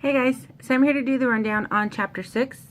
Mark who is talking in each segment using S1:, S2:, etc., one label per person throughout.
S1: Hey guys, so I'm here to do the rundown on Chapter 6.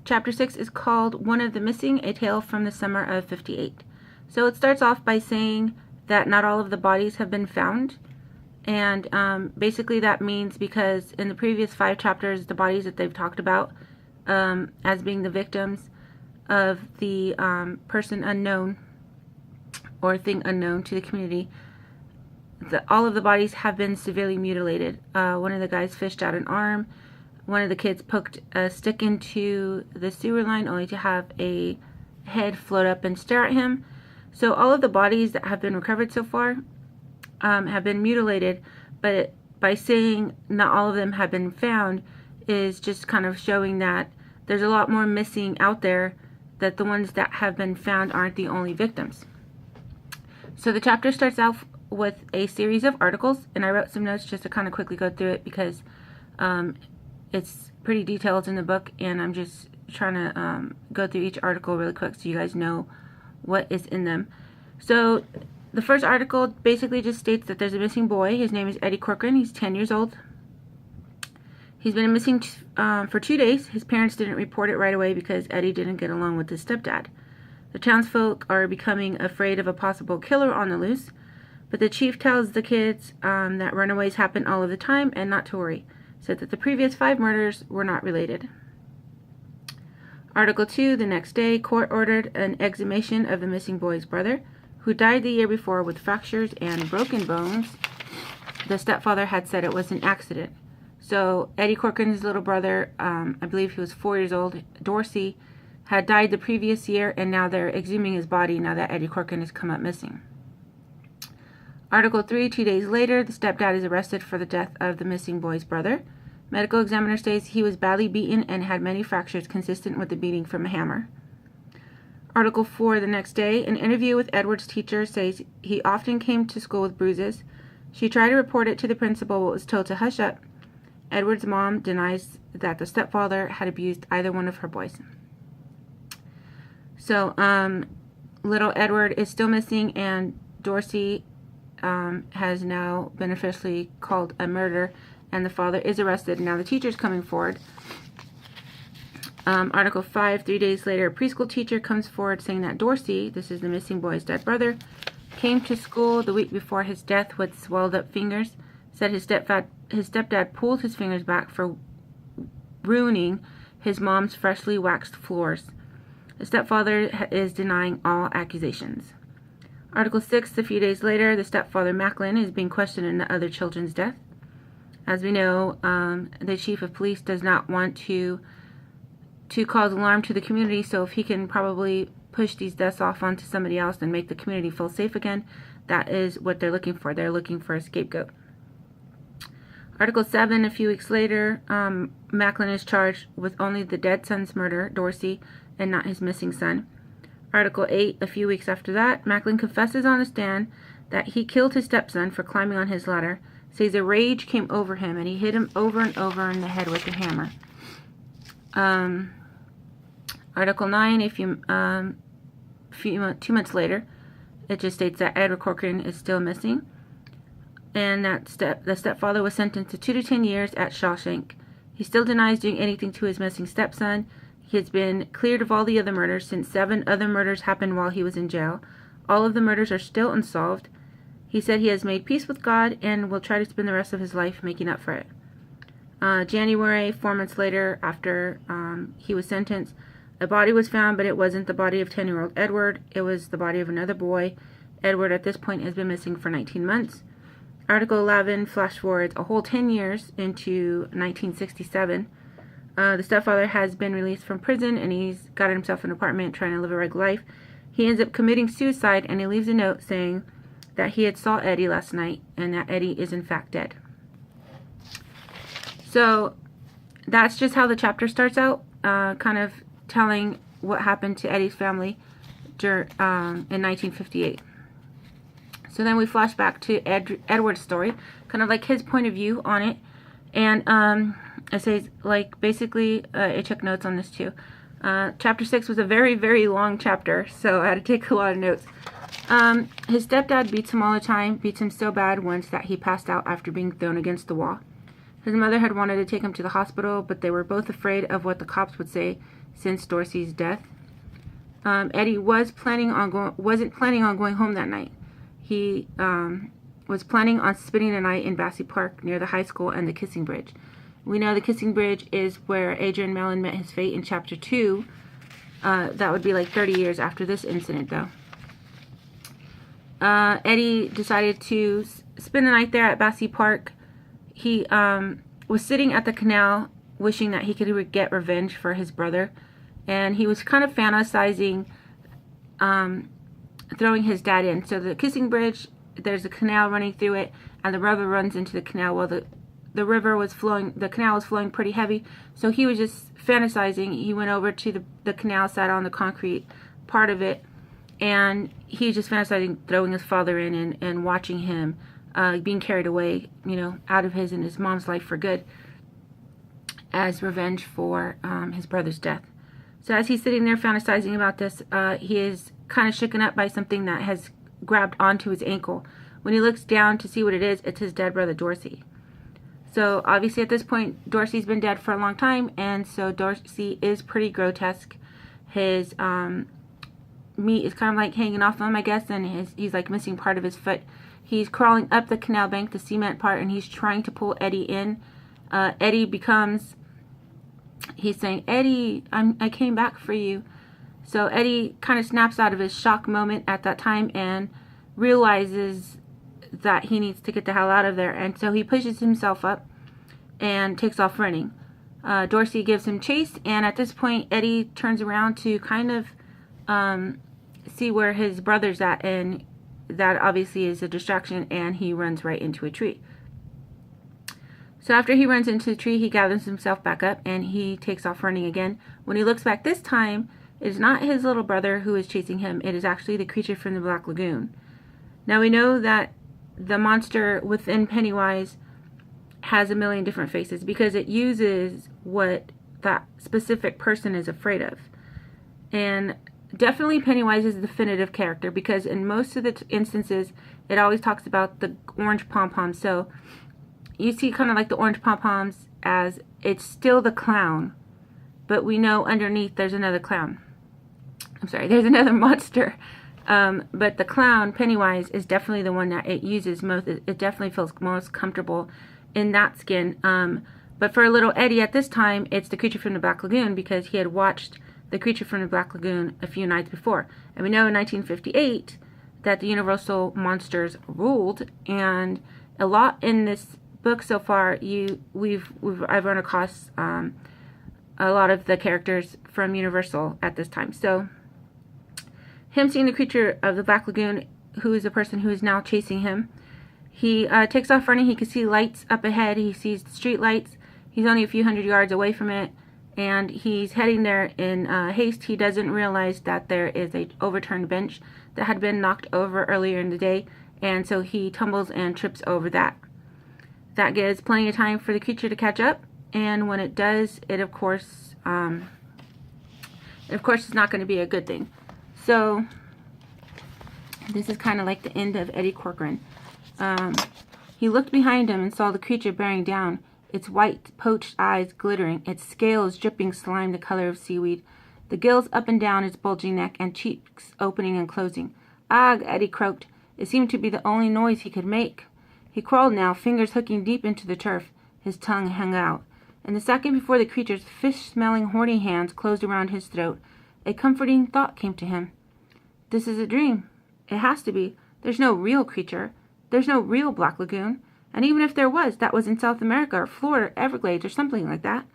S1: Chapter 6 is called One of the Missing, a Tale from the Summer of 58. So it starts off by saying that not all of the bodies have been found. And basically that means because in the previous 5 chapters, the bodies that they've talked about as being the victims of the person unknown or thing unknown to the community, all of the bodies have been severely mutilated. One of the guys fished out an arm. One of the kids poked a stick into the sewer line only to have a head float up and stare at him. So all of the bodies that have been recovered so far have been mutilated, but by saying not all of them have been found is just kind of showing that there's a lot more missing out there, that the ones that have been found aren't the only victims. So the chapter starts out with a series of articles, and I wrote some notes just to kind of quickly go through it because it's pretty detailed in the book, and I'm just trying to go through each article really quick so you guys know what is in them. So the first article basically just states that there's a missing boy. His name is Eddie Corcoran. He's 10 years old. He's been missing for 2 days. His parents didn't report it right away because Eddie didn't get along with his stepdad. The townsfolk are becoming afraid of a possible killer on the loose, but the chief tells the kids that runaways happen all of the time and not to worry. Said that the previous 5 murders were not related. Article 2, the next day, court ordered an exhumation of the missing boy's brother, who died the year before with fractures and broken bones. The stepfather had said it was an accident. So Eddie Corcoran's little brother, I believe he was 4 years old, Dorsey, had died the previous year, and now they're exhuming his body now that Eddie Corcoran has come up missing. Article 3, 2 days later, the stepdad is arrested for the death of the missing boy's brother. Medical examiner says he was badly beaten and had many fractures consistent with the beating from a hammer. Article 4, the next day, an interview with Edward's teacher says he often came to school with bruises. She tried to report it to the principal but was told to hush up. Edward's mom denies that the stepfather had abused either one of her boys. So, little Edward is still missing, and Dorsey has now been officially called a murder, and the father is arrested. Now the teacher's coming forward. Article 5, 3 days later, a preschool teacher comes forward saying that Dorsey, this is the missing boy's dead brother, came to school the week before his death with swelled up fingers. Said his stepdad pulled his fingers back for ruining his mom's freshly waxed floors. The stepfather is denying all accusations. Article 6, a few days later, the stepfather, Macklin, is being questioned in the other children's death. As we know, the chief of police does not want to cause alarm to the community, so if he can probably push these deaths off onto somebody else and make the community feel safe again, that is what they're looking for. They're looking for a scapegoat. Article 7, a few weeks later, Macklin is charged with only the dead son's murder, Dorsey, and not his missing son. Article 8, a few weeks after that, Macklin confesses on the stand that he killed his stepson for climbing on his ladder. Says a rage came over him and he hit him over and over in the head with a hammer. Article 9, 2 months later, it just states that Edward Corcoran is still missing, and that the stepfather was sentenced to 2 to 10 years at Shawshank. He still denies doing anything to his missing stepson. He has been cleared of all the other murders since 7 other murders happened while he was in jail. All of the murders are still unsolved. He said he has made peace with God and will try to spend the rest of his life making up for it. January, 4 months later, after he was sentenced, a body was found, but it wasn't the body of 10-year-old Edward. It was the body of another boy. Edward at this point has been missing for 19 months. Article 11 flash forwards a whole 10 years into 1967. The stepfather has been released from prison, and he's got himself an apartment trying to live a regular life. He ends up committing suicide, and he leaves a note saying that he had saw Eddie last night, and that Eddie is in fact dead. So that's just how the chapter starts out, kind of telling what happened to Eddie's family in 1958. So then we flash back to Edward's story, kind of like his point of view on it. And it says, like, basically, I took notes on this too. Chapter 6 was a very, very long chapter, so I had to take a lot of notes. His stepdad beats him all the time, beats him so bad once that he passed out after being thrown against the wall. His mother had wanted to take him to the hospital, but they were both afraid of what the cops would say since Dorsey's death. Eddie wasn't planning on going home that night. He was planning on spending the night in Bassey Park near the high school and the Kissing Bridge. We know the Kissing Bridge is where Adrian Mellon met his fate in Chapter 2. That would be like 30 years after this incident, though. Eddie decided to spend the night there at Bassey Park. He was sitting at the canal wishing that he could get revenge for his brother. And he was kind of fantasizing throwing his dad in. So the Kissing Bridge, there's a canal running through it, and the river runs into the canal. Well, the river was flowing, the canal was flowing pretty heavy, so he was just fantasizing. He went over to the canal, sat on the concrete part of it, and he was just fantasizing throwing his father in and watching him being carried away, out of his and his mom's life for good as revenge for his brother's death. So as he's sitting there fantasizing about this, he is kind of shaken up by something that has grabbed onto his ankle. When he looks down to see what it is, it's his dead brother Dorsey. So obviously at this point, Dorsey's been dead for a long time, and so Dorsey is pretty grotesque. His meat is kind of like hanging off him, I guess, and he's like missing part of his foot. He's crawling up the canal bank, the cement part, and he's trying to pull Eddie in. He's saying, "Eddie, I came back for you." So Eddie kind of snaps out of his shock moment at that time and realizes that he needs to get the hell out of there. And so he pushes himself up and takes off running. Dorsey gives him chase, and at this point, Eddie turns around to kind of see where his brother's at, and that obviously is a distraction, and he runs right into a tree. So after he runs into the tree, he gathers himself back up, and he takes off running again. When he looks back this time, it is not his little brother who is chasing him. It is actually the creature from the Black Lagoon. Now we know that the monster within Pennywise has a million different faces because it uses what that specific person is afraid of. And definitely Pennywise is the definitive character because in most of the instances, it always talks about the orange pom-poms. So you see kind of like the orange pom-poms as it's still the clown, but we know underneath there's another clown. I'm sorry, there's another monster. But the clown, Pennywise, is definitely the one that it uses most. It definitely feels most comfortable in that skin. But for little Eddie at this time, it's the creature from the Black Lagoon because he had watched the creature from the Black Lagoon a few nights before. And we know in 1958 that the Universal monsters ruled, and a lot in this book so far, I've run across a lot of the characters from Universal at this time. So him seeing the creature of the Black Lagoon, who is the person who is now chasing him, he takes off running. He can see lights up ahead. He sees the street lights. He's only a few hundred yards away from it, and he's heading there in haste. He doesn't realize that there is a overturned bench that had been knocked over earlier in the day, and so he tumbles and trips over that. That gives plenty of time for the creature to catch up, and when it does, it of course is not going to be a good thing. So this is kind of like the end of Eddie Corcoran. He looked behind him and saw the creature bearing down, its white, poached eyes glittering, its scales dripping slime the color of seaweed, the gills up and down its bulging neck, and cheeks opening and closing. "Ugh," Eddie croaked. It seemed to be the only noise he could make. He crawled now, fingers hooking deep into the turf. His tongue hung out. And the second before the creature's fish-smelling, horny hands closed around his throat, a comforting thought came to him. This is a dream. It has to be. There's no real creature. There's no real Black Lagoon. And even if there was, that was in South America or Florida or Everglades or something like that.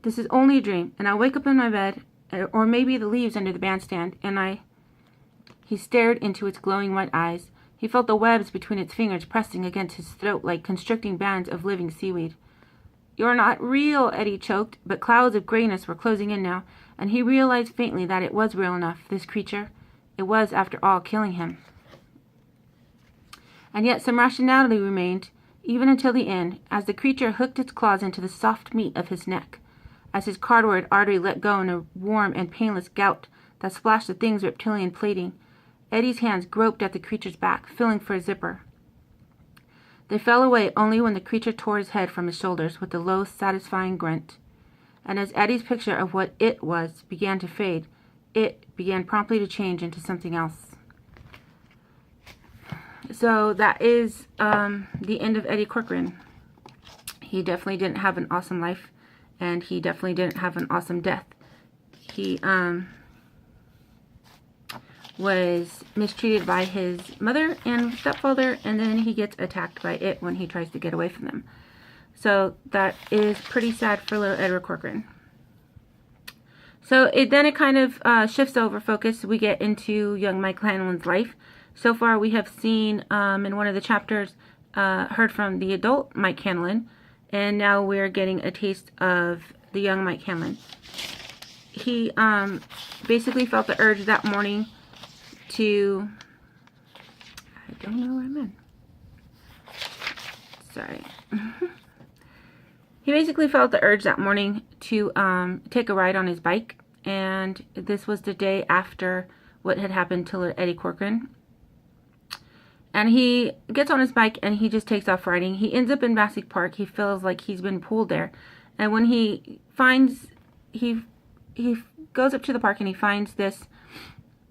S1: This is only a dream, and I'll wake up in my bed, or maybe the leaves under the bandstand, and He stared into its glowing white eyes. He felt the webs between its fingers pressing against his throat like constricting bands of living seaweed. "You're not real," Eddie choked, but clouds of grayness were closing in now, and he realized faintly that it was real enough, this creature. It was, after all, killing him. And yet some rationality remained, even until the end, as the creature hooked its claws into the soft meat of his neck, as his carotid artery let go in a warm and painless gout that splashed the thing's reptilian plating. Eddie's hands groped at the creature's back, feeling for a zipper. They fell away only when the creature tore his head from his shoulders with a low, satisfying grunt. And as Eddie's picture of what it was began to fade, it began promptly to change into something else. So that is the end of Eddie Corcoran. He definitely didn't have an awesome life, and he definitely didn't have an awesome death. He was mistreated by his mother and stepfather, and then he gets attacked by it when he tries to get away from them. So that is pretty sad for little Edward Corcoran. So then it kind of shifts over focus. We get into young Mike Hanlon's life. So far we have seen in one of the chapters heard from the adult Mike Hanlon, and now we're getting a taste of the young Mike Hanlon. He basically felt the urge that morning to, I don't know where I'm in. Sorry. He basically felt the urge that morning to take a ride on his bike, and this was the day after what had happened to Eddie Corcoran. And he gets on his bike and he just takes off riding. He ends up in Bassett Park. He feels like he's been pulled there. And when he finds, he goes up to the park and he finds this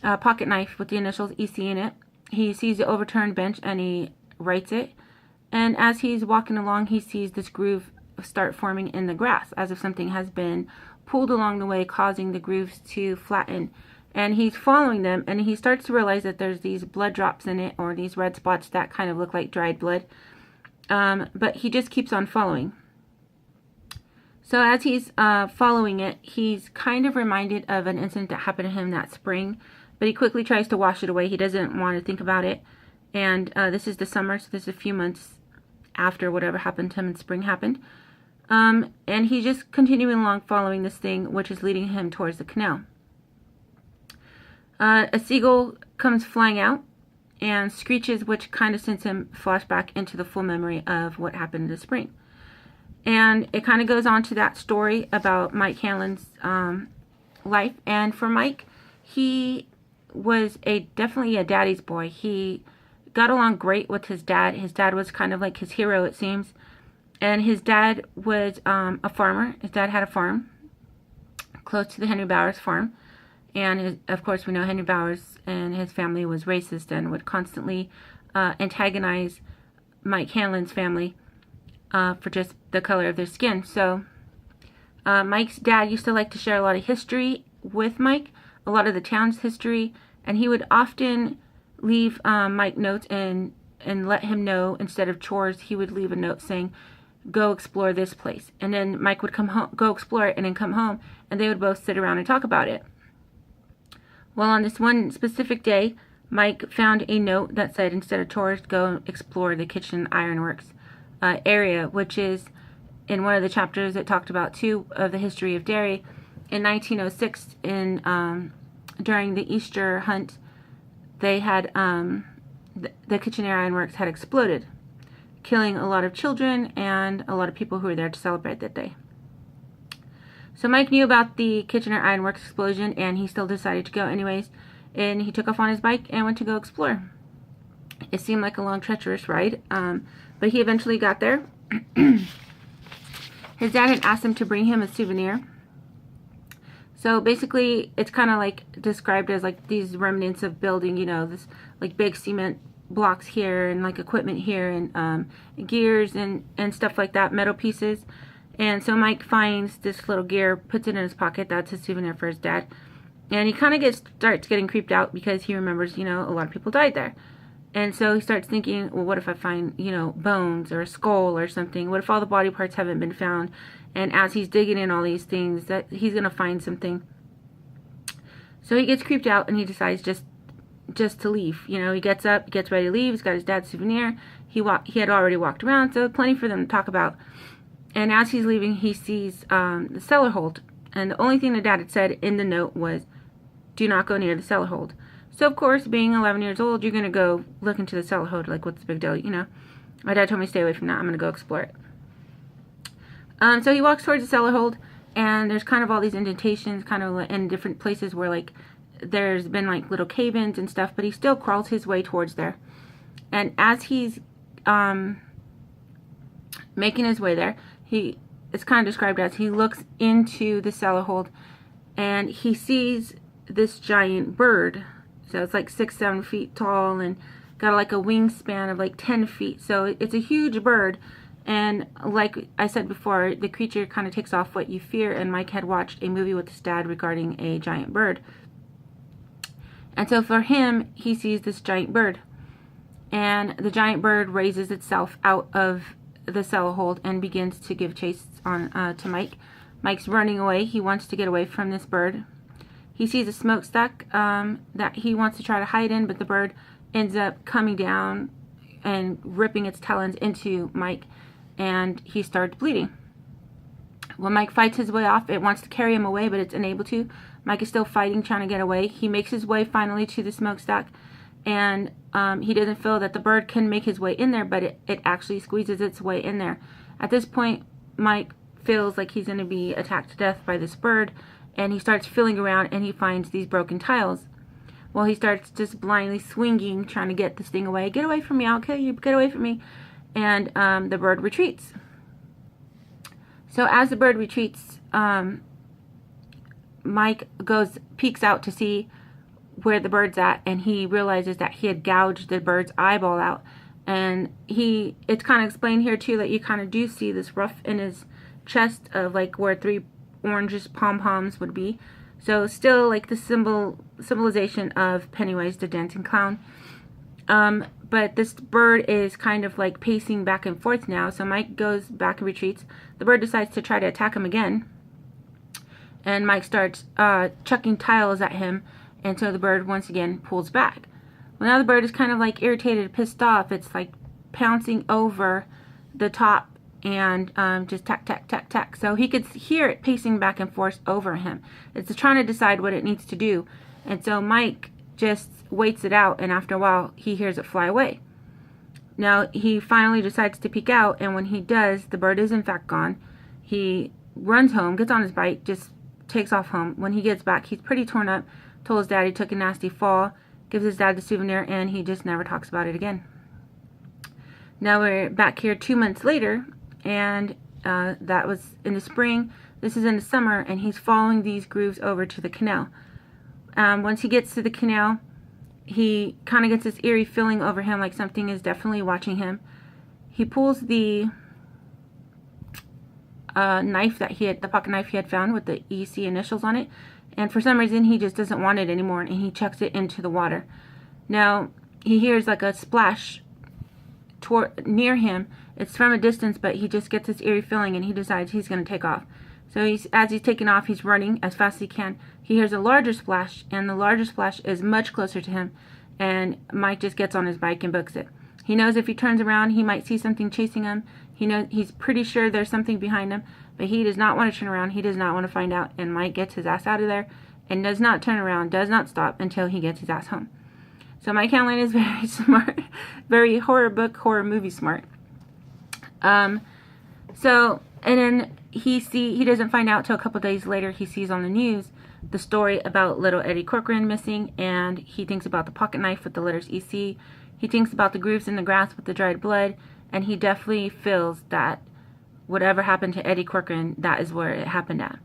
S1: pocket knife with the initials EC in it. He sees the overturned bench and he writes it. And as he's walking along, he sees this groove start forming in the grass, as if something has been pulled along the way, causing the grooves to flatten. And he's following them, and he starts to realize that there's these blood drops in it, or these red spots that kind of look like dried blood. But he just keeps on following. So as he's following it, he's kind of reminded of an incident that happened to him that spring, but he quickly tries to wash it away. He doesn't want to think about it. And this is the summer, so this is a few months after whatever happened to him in spring happened. And he's just continuing along following this thing, which is leading him towards the canal. A seagull comes flying out and screeches, which kind of sends him flashback into the full memory of what happened in the spring. And it kind of goes on to that story about Mike Hanlon's life. And for Mike, he was definitely a daddy's boy. He got along great with his dad. His dad was kind of like his hero, it seems. And his dad was a farmer. His dad had a farm close to the Henry Bowers farm. And of course, we know Henry Bowers and his family was racist and would constantly antagonize Mike Hanlon's family for just the color of their skin. So Mike's dad used to like to share a lot of history with Mike, a lot of the town's history, and he would often leave Mike notes and let him know, instead of chores, he would leave a note saying, go explore this place. And then Mike would come home, go explore it, and then come home, and they would both sit around and talk about it. Well, on this one specific day, Mike found a note that said, instead of chores, go explore the kitchen ironworks area, which is in one of the chapters that talked about too of the history of Derry. In 1906, during the Easter hunt, they had the kitchen ironworks had exploded, killing a lot of children and a lot of people who were there to celebrate that day. So Mike knew about the Kitchener Ironworks explosion, and he still decided to go anyways, and he took off on his bike and went to go explore. It seemed like a long, treacherous ride, but he eventually got there. His dad had asked him to bring him a souvenir. So basically, it's kind of like described as like these remnants of building, you know, this like big cement blocks here and like equipment here and gears and stuff like that, metal pieces. And so Mike finds this little gear, puts it in his pocket. That's his souvenir for his dad. And he kind of starts getting creeped out because he remembers, you know, a lot of people died there. And so he starts thinking, well, what if I find, you know, bones or a skull or something? What if all the body parts haven't been found? And as he's digging in all these things, that he's going to find something. So he gets creeped out and he decides just to leave. You know, he gets up, gets ready to leave. He's got his dad's souvenir. He had already walked around, so plenty for them to talk about. And as he's leaving, he sees the cellar hold. And the only thing the dad had said in the note was, do not go near the cellar hold. So, of course, being 11 years old, you're going to go look into the cellar hold. Like, what's the big deal? You know, my dad told me to stay away from that. I'm going to go explore it. So he walks towards the cellar hold, and there's kind of all these indentations kind of in different places where, like, there's been, like, little cave-ins and stuff. But he still crawls his way towards there. And as he's Making his way there, it's kind of described as he looks into the cellar hold and he sees this giant bird. So it's like 6-7 feet tall and got like a wingspan of like 10 feet. So it's a huge bird. And like I said before, the creature kind of takes off what you fear, and Mike had watched a movie with his dad regarding a giant bird. And so for him, he sees this giant bird. And the giant bird raises itself out of the cellar hold and begins to give chase on to Mike. Mike's running away. He wants to get away from this bird. He sees a smokestack that he wants to try to hide in, but the bird ends up coming down and ripping its talons into Mike, and he starts bleeding. When Mike fights his way off, it wants to carry him away, but it's unable to. Mike is still fighting, trying to get away. He makes his way finally to the smokestack, and he doesn't feel that the bird can make his way in there, but it actually squeezes its way in there. At this point, Mike feels like he's going to be attacked to death by this bird, and he starts feeling around, and he finds these broken tiles. Well, he starts just blindly swinging, trying to get this thing away. Get away from me, I'll kill you, get away from me. And the bird retreats. So as the bird retreats, Mike peeks out to see where the bird's at, and he realizes that he had gouged the bird's eyeball out. And it's kind of explained here too that you kind of do see this rough in his chest of like where 3 oranges pom-poms would be. So still like the symbolization of Pennywise the dancing clown. But this bird is kind of like pacing back and forth now. So Mike goes back and retreats. The bird decides to try to attack him again. And Mike starts chucking tiles at him. And so the bird once again pulls back. Well, now the bird is kind of like irritated, pissed off. It's like pouncing over the top and just tack, tack, tack, tack. So he could hear it pacing back and forth over him. It's trying to decide what it needs to do. And so Mike just waits it out, and after a while he hears it fly away. Now he finally decides to peek out, and when he does, the bird is in fact gone. He runs home, gets on his bike, just takes off home. When he gets back, he's pretty torn up, told his dad he took a nasty fall, gives his dad the souvenir, and he just never talks about it again. Now we're back here 2 months later, and that was in the spring. This is in the summer, and he's following these grooves over to the canal. Once he gets to the canal, he kind of gets this eerie feeling over him, like something is definitely watching him. He pulls the knife that the pocket knife he had found with the EC initials on it, and for some reason he just doesn't want it anymore, and he chucks it into the water. Now he hears like a splash near him. It's from a distance, but he just gets this eerie feeling, and he decides he's going to take off. So as he's taking off, he's running as fast as he can. He hears a larger splash, and the larger splash is much closer to him, and Mike just gets on his bike and books it. He knows if he turns around, he might see something chasing him. He's pretty sure there's something behind him, but he does not want to turn around. He does not want to find out, and Mike gets his ass out of there and does not turn around, does not stop until he gets his ass home. So Mike Hanlon is very smart, very horror movie smart. And then he doesn't find out till a couple days later. He sees on the news the story about little Eddie Corcoran missing, and he thinks about the pocket knife with the letters EC. He thinks about the grooves in the grass with the dried blood, and he definitely feels that whatever happened to Eddie Corcoran, that is where it happened at.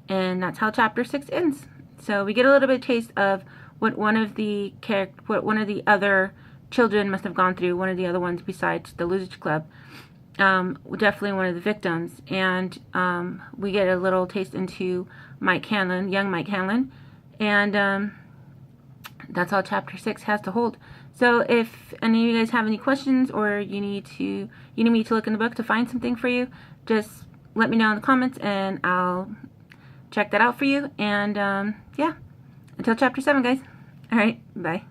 S1: And that's how chapter 6 ends. So we get a little bit of taste of what one of the other children must have gone through, one of the other ones besides the Losers Club. Definitely one of the victims, and we get a little taste into Mike Hanlon, young Mike Hanlon, and that's all chapter 6 has to hold. So if any of you guys have any questions, or you need me to look in the book to find something for you, just let me know in the comments, and I'll check that out for you. And yeah, until chapter 7, guys. All right, bye.